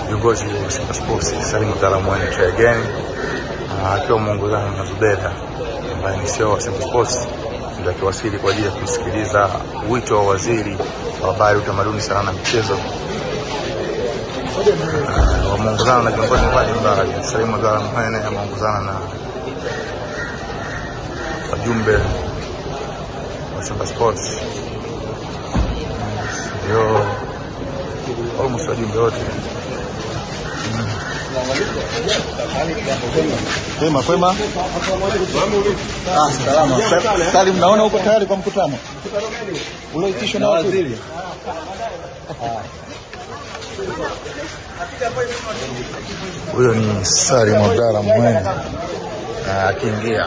viongozi wa Simba Sports, Salim Abdalla Mwene Chegeni akiwa muongozana na Zubeda ambaye ni CEO wa Simba Sports, ndio akiwasili kwa ajili ya kusikiliza wito wa waziri wa habari, utamaduni, sanaa na michezo. Wameongozana na viongozi mbalimbali. Salim Abdalla Mwene ameongozana na wajumbe wa Simba Sports, ndio almost wajumbe wote. Kwema. Salama. Salim, naona uko tayari kwa mkutano ulioitishwa na waziri. Huyo ni Salim Abdalla Mwene akiingia